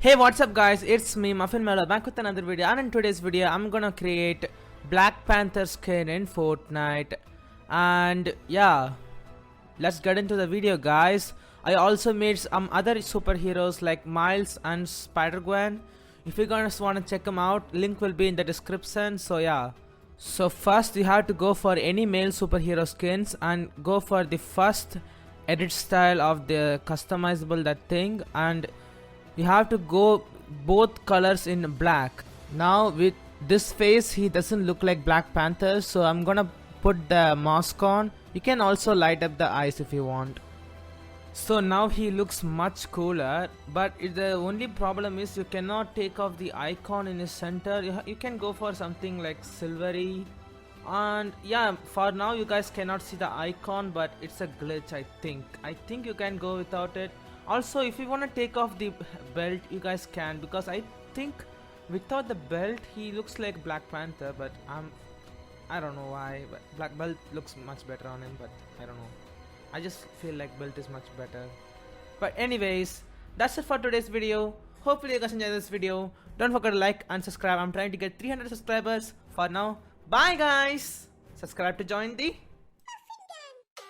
Hey, what's up guys, it's me Muffin Mellow back with another video, and in today's video I'm gonna create Black Panther skin in Fortnite. And yeah, let's get into the video guys. I also made some other superheroes like Miles and Spider-Gwen. If you guys wanna check them out, link will be in the description. So yeah, so first you have to go for any male superhero skins and go for the first edit style of the customizable that thing, and you have to go both colors in black. Now with this face he doesn't look like Black Panther, so I'm gonna put the mask on. You can also light up the eyes if you want. So now he looks much cooler, but the only problem is you cannot take off the icon in his center. You can go for something like silvery, and yeah, for now you guys cannot see the icon, but it's a glitch. I think you can go without it. Also, if you want to take off the belt, you guys can, because I think without the belt he looks like Black Panther, but I don't know why, but black belt looks much better on him, but I don't know, I just feel like belt is much better. But anyways, that's it for today's video. Hopefully you guys enjoyed this video. Don't forget to like and subscribe. I'm trying to get 300 subscribers. For now, bye guys. Subscribe to join the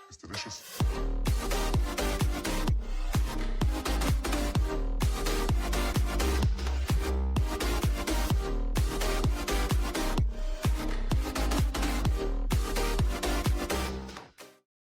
It's delicious.